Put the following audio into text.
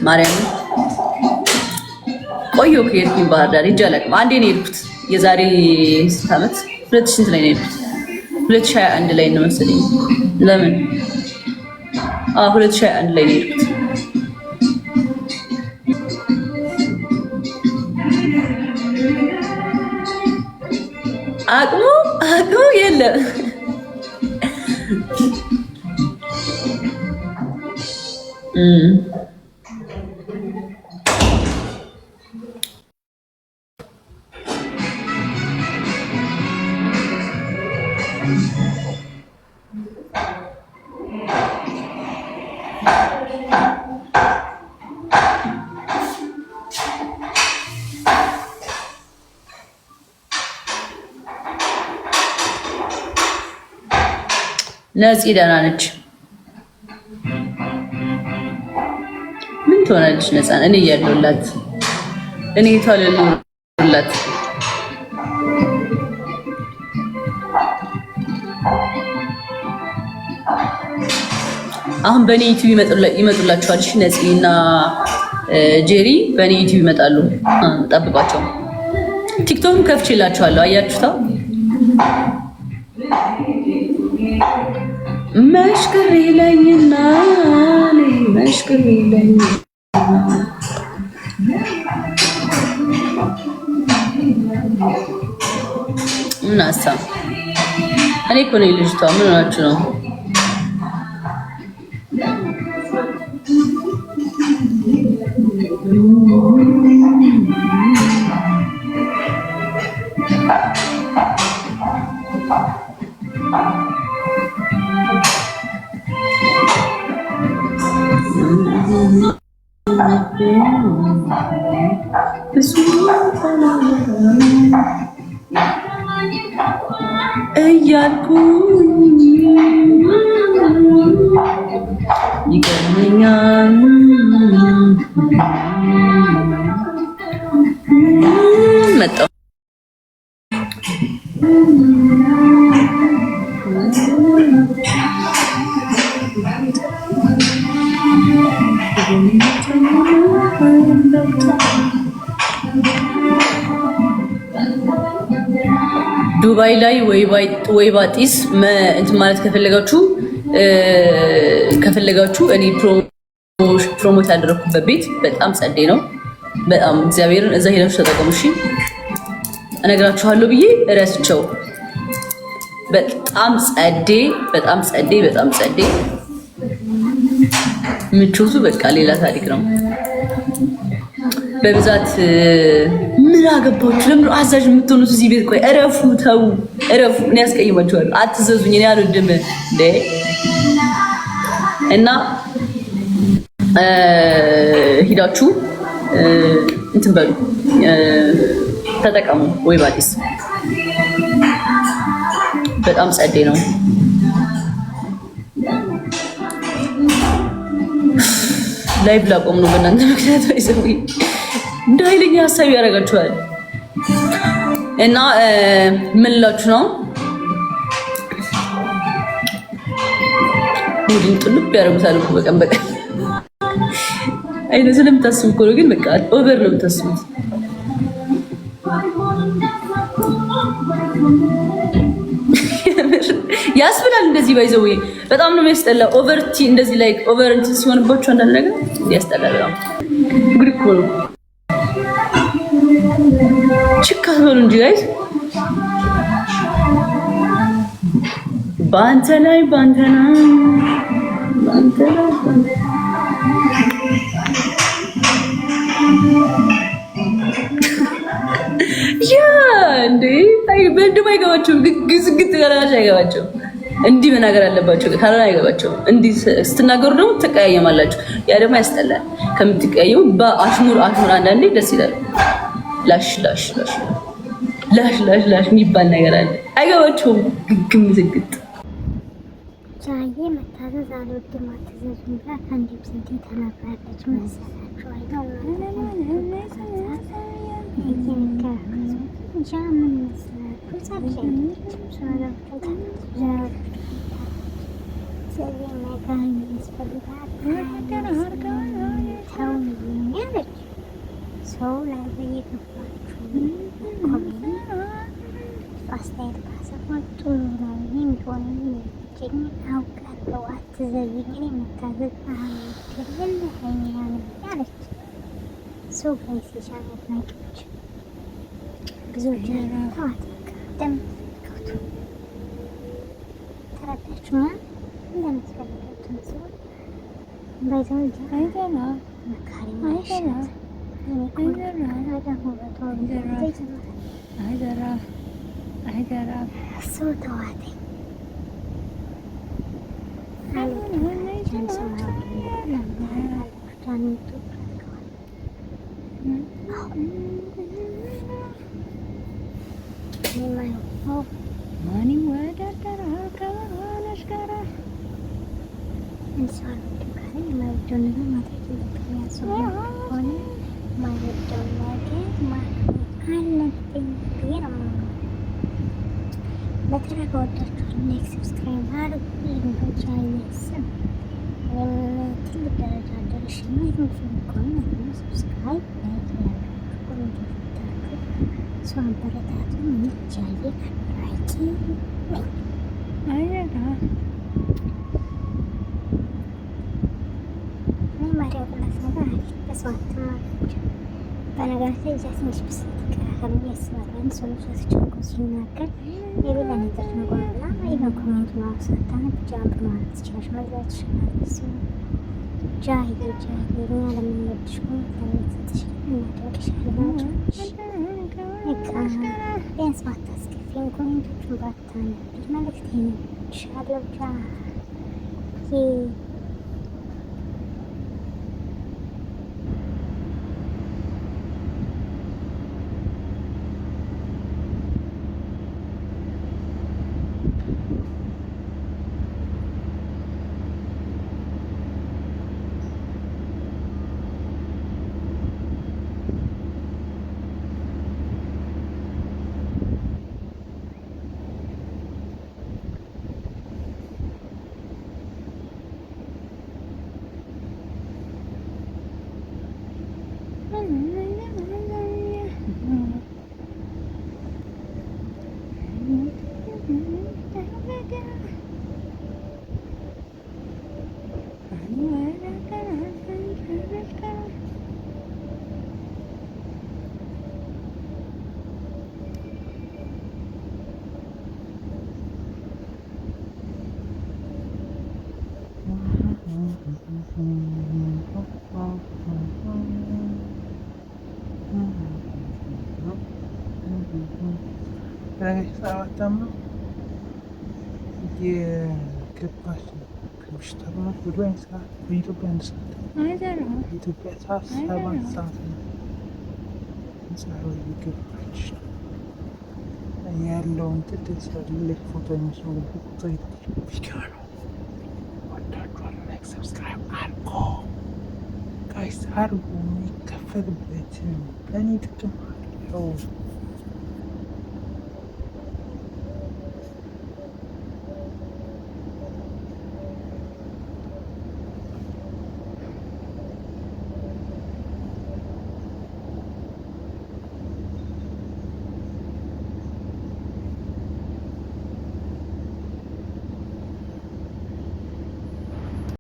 ማርያም ቆየሁ ከሄድኩኝ ባህር ዳር ሂጅ አላውቅም። አንዴ ነው የሄድኩት የዛሬ ስንት ዓመት 2000 ላይ ነው የሄድኩት 2021 ላይ ነው መሰለኝ። ለምን 2021 ላይ ነው የሄድኩት። አቅሙ የለም። ነፂ ደህና ነች። ምን ትሆናለች? ነፃ እኔ እያለሁላት እኔ ታለሉላት አሁን በኔ ዩቲዩብ ይመጡላችኋል። እሺ ነፂና ጄሪ በኔ ዩቲዩብ ይመጣሉ። ጠብቋቸው። ቲክቶክም ከፍቼላችኋለሁ። አያችሁታ መሽክር ይለኝና መሽክር ይለኝና ምን አሳም እኔ እኮ ነኝ ልጅቷ። ምን ሆናችሁ ነው? እያልኩኝ ይገርመኛል መጣሁ ዱባይ ላይ ወይባ ጢስ እንትን ማለት ከፈለጋችሁ እኔ ፕሮሞት ያደረኩበት ቤት በጣም ጸዴ ነው። በጣም እግዚአብሔርን እዛ ሄዳችሁ ተጠቀሙ። እሺ እነግራችኋለሁ ብዬ እረስቸው። በጣም ጸዴ ምቾቱ በቃ ሌላ ታሪክ ነው። በብዛት ምን አገባችሁ? ለምን አዛዥ የምትሆኑት እዚህ ቤት? ቆይ እረፉ፣ ተው እረፉ። እኔ ያስቀይማችኋለሁ። አትዘዙኝ። እኔ አልወድም እንደ እና ሂዳችሁ እንትን በሉ ተጠቀሙ። ወይባ ጢስ በጣም ጸዴ ነው። ላይቭ ላቆም ነው በእናንተ ምክንያት ወይዘው እንደ ኃይለኛ ሀሳብ ያደርጋችኋል። እና ምን ላችሁ ነው ሙሉን ጥልብ ያደርጉታል እኮ በቀን አይነ ስለምታስቡ እኮ ነው። ግን በቃ ኦቨር ነው የምታስቡት። ያስብላል እንደዚህ ባይዘው በጣም ነው የሚያስጠላ። ኦቨርቲ እንደዚህ ላይክ ኦቨር እንትን ሲሆንባችሁ አንዳንድ ነገር ያስጠላል። በጣም ጉድ እኮ ነው። ችካ በሉ እንጂ ጋይስ ባንተ ላይ ያ እንዴ በእንድም አይገባቸውም። ግዝግት ገራሽ አይገባቸውም። እንዲህ መናገር አለባቸው ካልሆነ አይገባቸውም። እንዲህ ስትናገሩ ደግሞ ትቀያየማላችሁ። ያ ደግሞ ያስጠላል። ከምትቀያየሙ በአሽሙር አንዳንዴ ደስ ይላል። ላሽ የሚባል ነገር አለ። አይገባቸውም። ግግም ዝግት ጃዬ መታዘዝ አልወድም አትዘዙም ብላ ከአንዴም ስንቴ ተናግራለች መሰላችሁ። ምን መስላችሁ? ሰው ላይ በየገባችሁ ኮሜንት አስተያየት ካሰፋት ጥሩ ነው የሚሆን የሚገኝ አውቃለሁ። አትዘግኝ መታዘዝ አሁን ሀይሚያን ያለች ሰው ጋይስ የቻለ አድናቂዎች ብዙዎች ተዋት እንደምትመለከቱ ተረዳችሁና እንደምትፈልገቱን ሲሆን ባይዘው አይደላ መካሪ ማይሸት እሱ ተዋተኝ ማን ይወዳደራል ከሆነሽ ጋራ እንስሳን ካለ የማይወደው ነገር ማድረግ የሚያስብ ሆነ የማይወደው ነገር ማድረግ አለብኝ ብዬ ነው የማምነው። በተለይ ከወዳችኋል ላይክ ሰብስክራይብ አድርጉ። ልጆች አይስም ትልቅ ደረጃ ደርሼ ማየት የምፈልግ ከሆነ ሰብስክራይብ ላይክ ያደርጋችሁ ቆንጆች ብታችሁ ሰው አበረታቱ። ሚቻዬ አድራቂ ነኝ አይደራ ማርያም ቅናት ነገር አለ በሰዋት ማለች በነገራችን ላይ እዛ ትንሽ ብስለት ይቀራል ብዬ አስባለሁ። አንድ ሰው ልብሶች ቸንቆ ሲናገር የሌላ ነገር ነጎና ኢቨን ኮሜንት ማውሳት ብቻ አንብ ማለት ትችላለች መግዛት ትችላለች። ጃሂ እኛ ለምንወድሽ ኮሜንት ለምትሰጥሽ እናደንቅሻለን። ቢያንስ ባታስከፊን ኮሜንቶቹን ባታነብሽ መልዕክት ይነግርሻለሁ። ጃሂ ሰባታማ የገባች ከምሽቱ ወደ ሰዓት በኢትዮጵያ አንድ ሰዓት በኢትዮጵያ ሰዓት 7 ሰዓት ነው። ፀሐይ የገባች ያለውን ጥድስ ልክ ፎቶ የሚመስሉ ፎቶ ቪዲዮ ነው። ወዳችኋል። ላይክ ሰብስክራይብ አድርጎ ጋይስ አድርጎ የሚከፈልበት ለእኔ ጥቅም አለው።